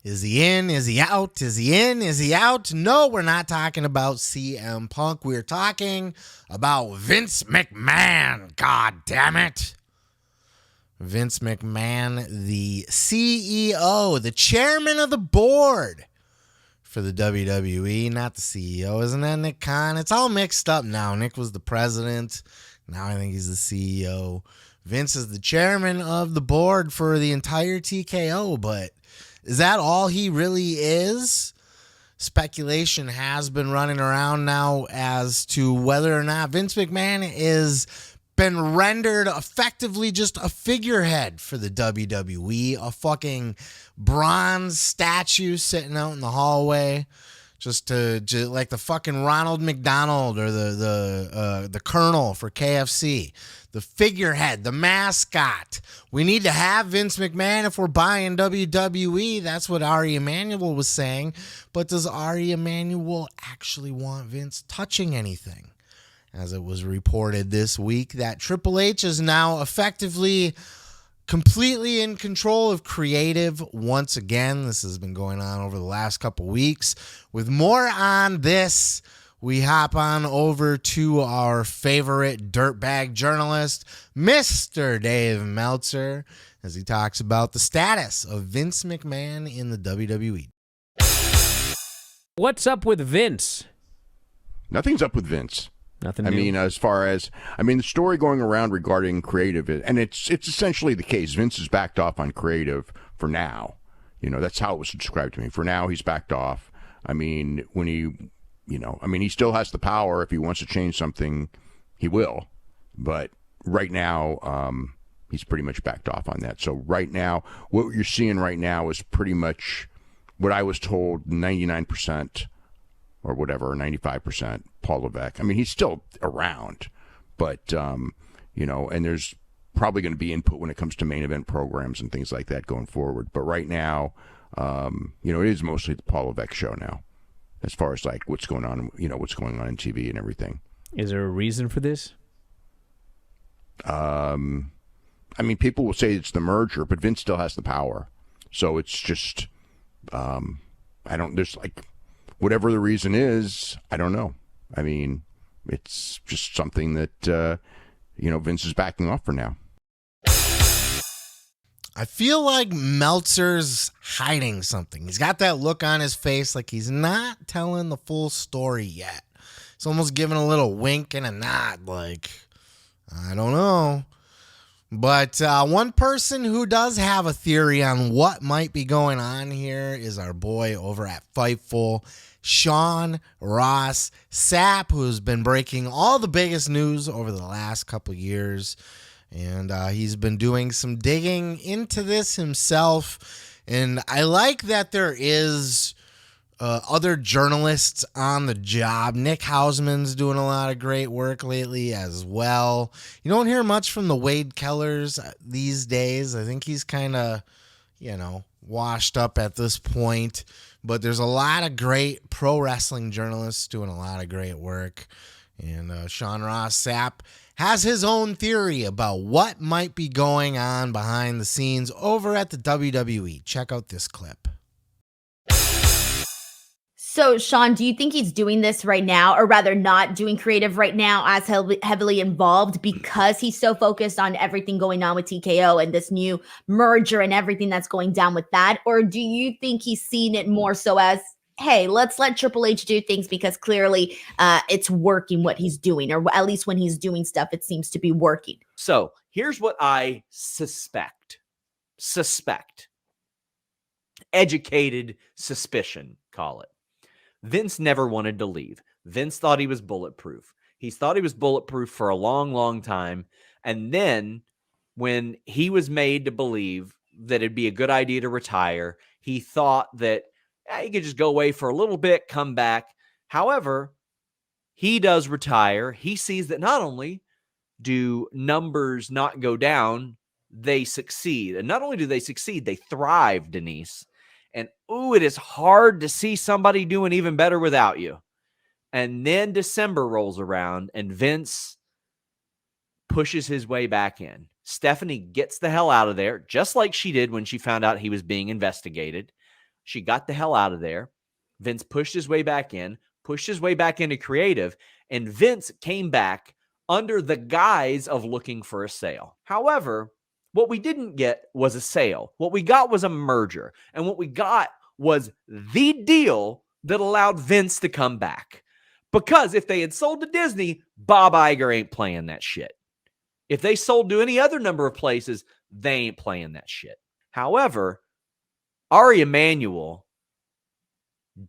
Is he in? Is he out? Is he in? Is he out? No, we're not talking about CM Punk. We're talking about Vince McMahon. God damn it. Vince McMahon, the CEO, the chairman of the board for the WWE, not the CEO. Isn't that Nick Khan? It's all mixed up now. Nick was the president. Now I think he's the CEO. Vince is the chairman of the board for the entire TKO, but is that all he really is? Speculation has been running around now as to whether or not Vince McMahon is been rendered effectively just a figurehead for the WWE, a fucking bronze statue sitting out in the hallway, just like the fucking Ronald McDonald or the Colonel for KFC, the figurehead, the mascot. We need to have Vince McMahon if we're buying WWE. That's what Ari Emanuel was saying. But does Ari Emanuel actually want Vince touching anything? As it was reported this week that Triple H is now effectively completely in control of creative once again. This has been going on over the last couple weeks. With more on this, we hop on over to our favorite dirtbag journalist, Mr. Dave Meltzer, as he talks about the status of Vince McMahon in the WWE. What's up with Vince? Nothing's up with Vince. Nothing new. I mean, as far as, the story going around regarding creative, and it's essentially the case. Vince has backed off on creative for now. That's how it was described to me. For now, he's backed off. I mean, when he still has the power. If he wants to change something, he will. But right now, he's pretty much backed off on that. So right now, what you're seeing right now is pretty much what I was told, 99%. Or whatever, 95%, Paul Levesque. I mean, he's still around, but, and there's probably going to be input when it comes to main event programs and things like that going forward. But right now, it is mostly the Paul Levesque show now, as far as like what's going on, what's going on in TV and everything. Is there a reason for this? People will say it's the merger, but Vince still has the power. So it's just, whatever the reason is, I don't know. I mean, it's just something that, Vince is backing off for now. I feel like Meltzer's hiding something. He's got that look on his face like he's not telling the full story yet. He's almost giving a little wink and a nod like, I don't know. But one person who does have a theory on what might be going on here is our boy over at Fightful, Sean Ross Sapp, who's been breaking all the biggest news over the last couple years. And he's been doing some digging into this himself. And I like that there is other journalists on the job. Nick Hausman's doing a lot of great work lately as well. You don't hear much from the Wade Kellers these days. I think he's kind of, washed up at this point. But there's a lot of great pro wrestling journalists doing a lot of great work. And Sean Ross Sapp has his own theory about what might be going on behind the scenes over at the WWE. Check out this clip. So, Sean, do you think he's doing this right now, or rather not doing creative right now as heavily involved because he's so focused on everything going on with TKO and this new merger and everything that's going down with that? Or do you think he's seen it more so as, hey, let's let Triple H do things because clearly it's working what he's doing, or at least when he's doing stuff, it seems to be working? So here's what I suspect. Educated suspicion, call it. Vince never wanted to leave. Vince thought he was bulletproof. He's thought he was bulletproof for a long, long time. And then when he was made to believe that it'd be a good idea to retire, he thought that he could just go away for a little bit, come back. However, he does retire. He sees that not only do numbers not go down, they succeed. And not only do they succeed, they thrive, Denise. And, it is hard to see somebody doing even better without you. And then December rolls around and Vince pushes his way back in. Stephanie gets the hell out of there, just like she did when she found out he was being investigated. She got the hell out of there. Vince pushed his way back into creative, and Vince came back under the guise of looking for a sale. However, what we didn't get was a sale. What we got was a merger. And what we got was the deal that allowed Vince to come back. Because if they had sold to Disney, Bob Iger ain't playing that shit. If they sold to any other number of places, they ain't playing that shit. However, Ari Emanuel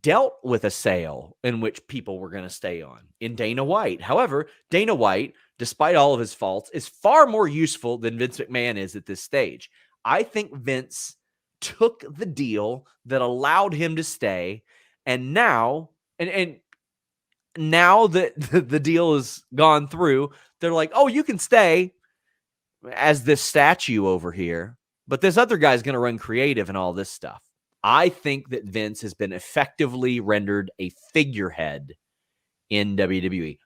dealt with a sale in which people were going to stay on in Dana White. However, Dana White, despite all of his faults, is far more useful than Vince McMahon is at this stage. I think Vince took the deal that allowed him to stay, and now, and now that the deal has gone through, they're like, oh, you can stay as this statue over here, but this other guy's going to run creative and all this stuff. I think that Vince has been effectively rendered a figurehead in WWE.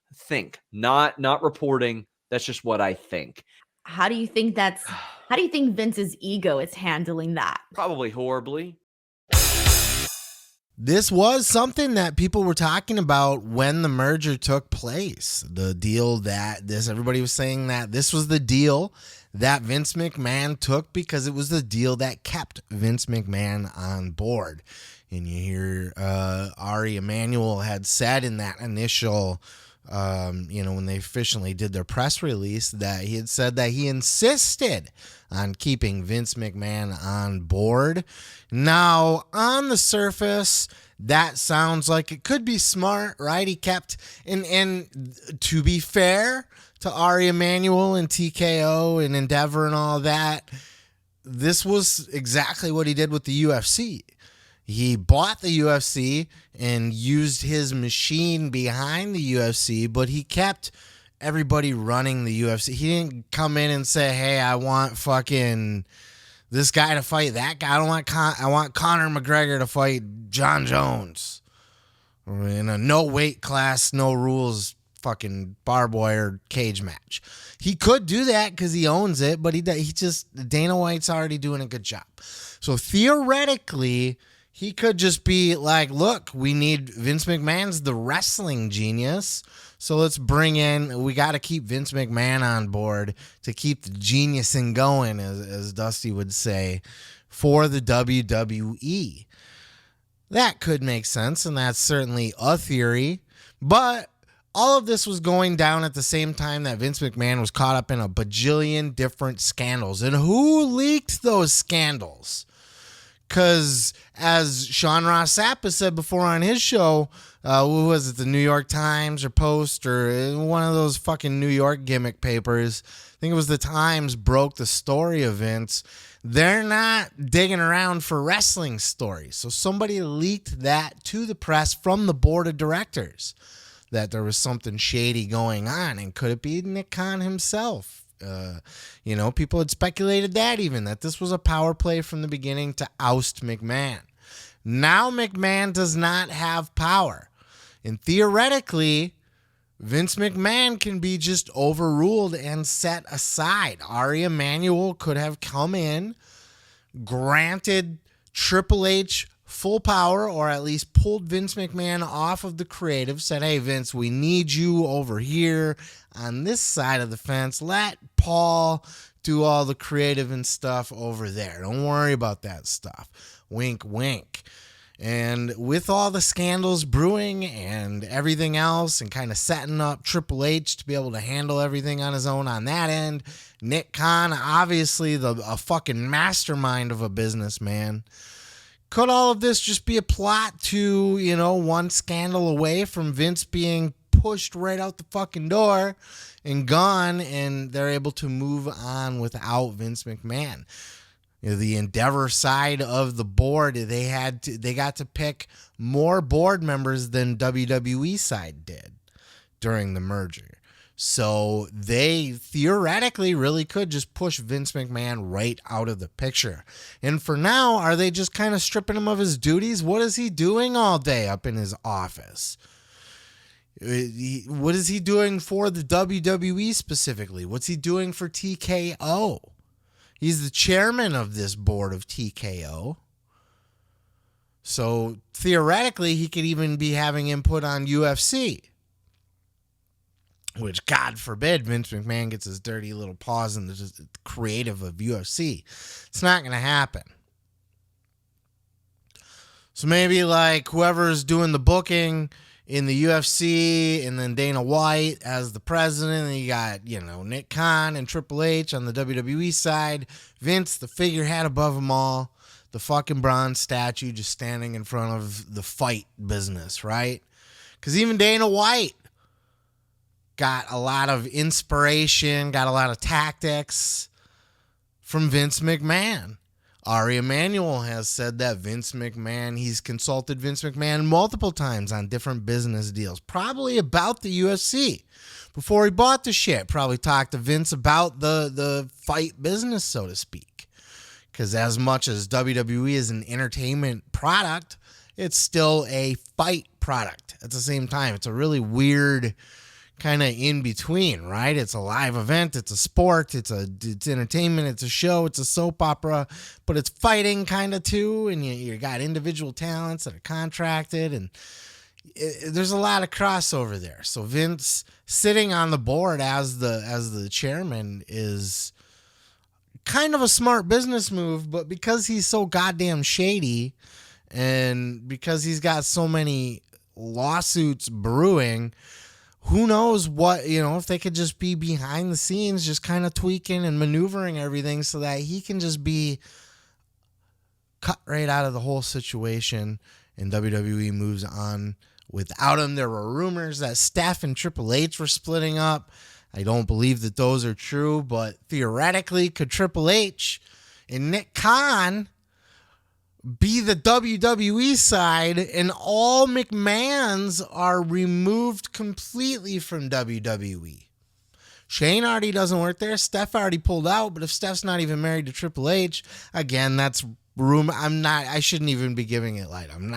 Not reporting. That's just what I think. How do you think Vince's ego is handling that? Probably horribly. This was something that people were talking about when the merger took place. The deal everybody was saying that this was the deal that Vince McMahon took because it was the deal that kept Vince McMahon on board. And you hear Ari Emanuel had said in that initial, when they officially did their press release, that he had said that he insisted on keeping Vince McMahon on board. Now, on the surface, that sounds like it could be smart, right? He kept, and to be fair to Ari Emanuel and TKO and Endeavor and all that, this was exactly what he did with the UFC. He bought the UFC and used his machine behind the UFC, but he kept everybody running the UFC. He didn't come in and say, hey, I want fucking this guy to fight that guy. I want Conor McGregor to fight John Jones. In a no weight class, no rules fucking barbed wire cage match. He could do that because he owns it, but Dana White's already doing a good job. So theoretically, he could just be like, look, we need Vince McMahon's the wrestling genius. So we got to keep Vince McMahon on board to keep the geniusing going, as Dusty would say, for the WWE. That could make sense, and that's certainly a theory. But all of this was going down at the same time that Vince McMahon was caught up in a bajillion different scandals. And who leaked those scandals? Because as Sean Ross Sapp has said before on his show, who was it, the New York Times or Post or one of those fucking New York gimmick papers, I think it was the Times, broke the story of Vince. They're not digging around for wrestling stories. So somebody leaked that to the press from the board of directors, that there was something shady going on. And could it be Nick Khan himself? People had speculated that this was a power play from the beginning to oust McMahon. Now McMahon does not have power. And theoretically, Vince McMahon can be just overruled and set aside. Ari Emanuel could have come in, granted Triple H full power, or at least pulled Vince McMahon off of the creative, said, hey, Vince, we need you over here on this side of the fence. Let Paul do all the creative and stuff over there. Don't worry about that stuff. Wink, wink. And with all the scandals brewing and everything else and kind of setting up Triple H to be able to handle everything on his own on that end, Nick Khan, obviously a fucking mastermind of a businessman. Could all of this just be a plot to, one scandal away from Vince being pushed right out the fucking door and gone, and they're able to move on without Vince McMahon? The Endeavor side of the board, they got to pick more board members than WWE side did during the merger. So they theoretically really could just push Vince McMahon right out of the picture. And for now, are they just kind of stripping him of his duties? What is he doing all day up in his office? What is he doing for the WWE specifically? What's he doing for TKO? He's the chairman of this board of TKO. So theoretically, he could even be having input on UFC, which, God forbid, Vince McMahon gets his dirty little paws in the creative of UFC. It's not going to happen. So maybe like whoever's doing the booking in the UFC, and then Dana White as the president, and you got, Nick Khan and Triple H on the WWE side, Vince, the figurehead above them all, the fucking bronze statue just standing in front of the fight business, right? Because even Dana White got a lot of inspiration, got a lot of tactics from Vince McMahon. Ari Emanuel has said that he's consulted Vince McMahon multiple times on different business deals, probably about the UFC. Before he bought the shit, probably talked to Vince about the fight business, so to speak. Because as much as WWE is an entertainment product, it's still a fight product at the same time. It's a really weird kind of in between, right? It's a live event, it's a sport, it's entertainment, it's a show, it's a soap opera, but it's fighting kind of too, and you got individual talents that are contracted, and there's a lot of crossover there. So Vince sitting on the board as the chairman is kind of a smart business move, but because he's so goddamn shady, and because he's got so many lawsuits brewing, who knows what, if they could just be behind the scenes, just kind of tweaking and maneuvering everything so that he can just be cut right out of the whole situation and WWE moves on without him. There were rumors that Steph and Triple H were splitting up. I don't believe that those are true, but theoretically, could Triple H and Nick Khan be the WWE side, and all McMahons are removed completely from WWE? Shane already doesn't work there. Steph already pulled out, but if Steph's not even married to Triple H, again, that's rumor. I shouldn't even be giving it light. I'm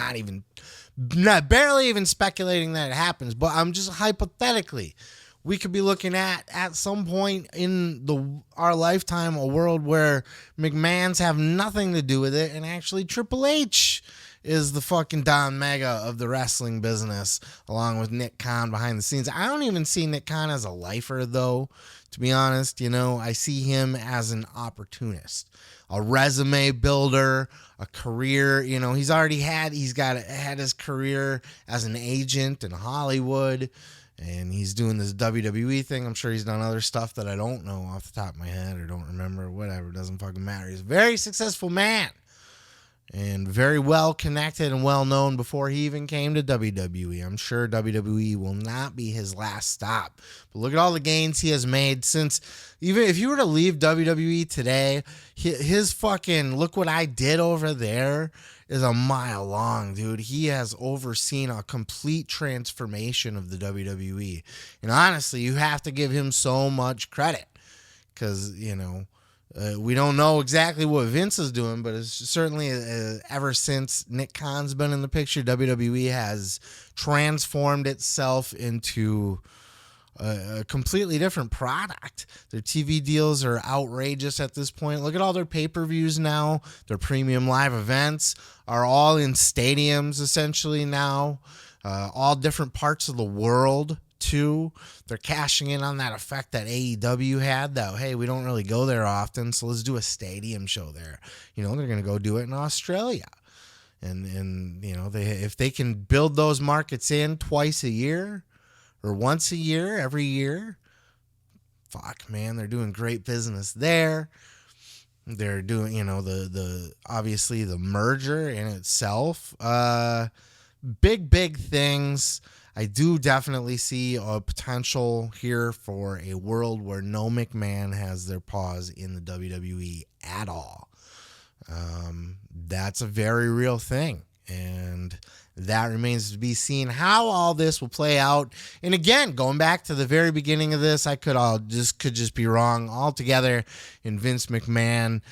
barely even speculating that it happens, but I'm just hypothetically, we could be looking at some point in our lifetime a world where McMahons have nothing to do with it, and actually Triple H is the fucking Don Mega of the wrestling business, along with Nick Khan behind the scenes. I don't even see Nick Khan as a lifer, though, to be honest. I see him as an opportunist, a resume builder, a career. He's had his career as an agent in Hollywood. And he's doing this WWE thing. I'm sure he's done other stuff that I don't know off the top of my head or don't remember. Whatever. It doesn't fucking matter. He's a very successful man. And very well connected and well known before he even came to WWE. I'm sure WWE will not be his last stop. But look at all the gains he has made since, even if you were to leave WWE today, his fucking look what I did over there is a mile long, dude. He has overseen a complete transformation of the WWE. And honestly, you have to give him so much credit because, we don't know exactly what Vince is doing, but it's certainly ever since Nick Khan's been in the picture, WWE has transformed itself into a completely different product. Their TV deals are outrageous at this point. Look at all their pay-per-views now. Their premium live events are all in stadiums essentially now, all different parts of the world too. They're cashing in on that effect that AEW had, that, hey, we don't really go there often, so let's do a stadium show there. They're going to go do it in Australia. And if they can build those markets in twice a year or once a year, every year, fuck, man, they're doing great business there. They're doing, the obviously the merger in itself, big things. I do definitely see a potential here for a world where no McMahon has their paws in the WWE at all. That's a very real thing. And that remains to be seen how all this will play out. And again, going back to the very beginning of this, I could just be wrong altogether. And Vince McMahon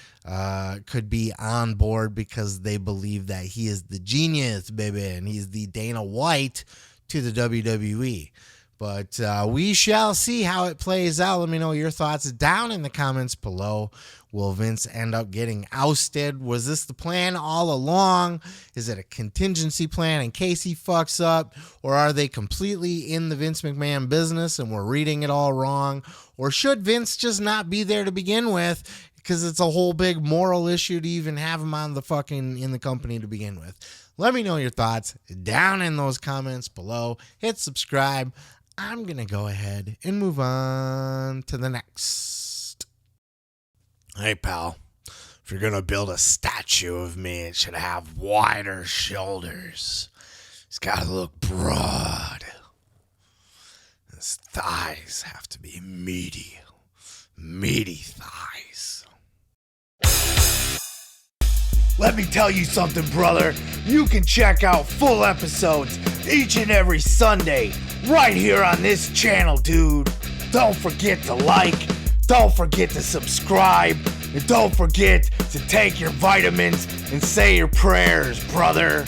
could be on board because they believe that he is the genius, baby, and he's the Dana White to the WWE. But we shall see how it plays out. Let me know your thoughts down in the comments below. Will Vince end up getting ousted? Was this the plan all along? Is it a contingency plan in case he fucks up? Or are they completely in the Vince McMahon business and we're reading it all wrong? Or should Vince just not be there to begin with because it's a whole big moral issue to even have him on in the company to begin with? Let me know your thoughts down in those comments below. Hit subscribe. I'm going to go ahead and move on to the next. Hey, pal, if you're going to build a statue of me, it should have wider shoulders. It's got to look broad. His thighs have to be meaty thighs. Let me tell you something, brother. You can check out full episodes each and every Sunday right here on this channel, dude. Don't forget to like. Don't forget to subscribe, and don't forget to take your vitamins and say your prayers, brother.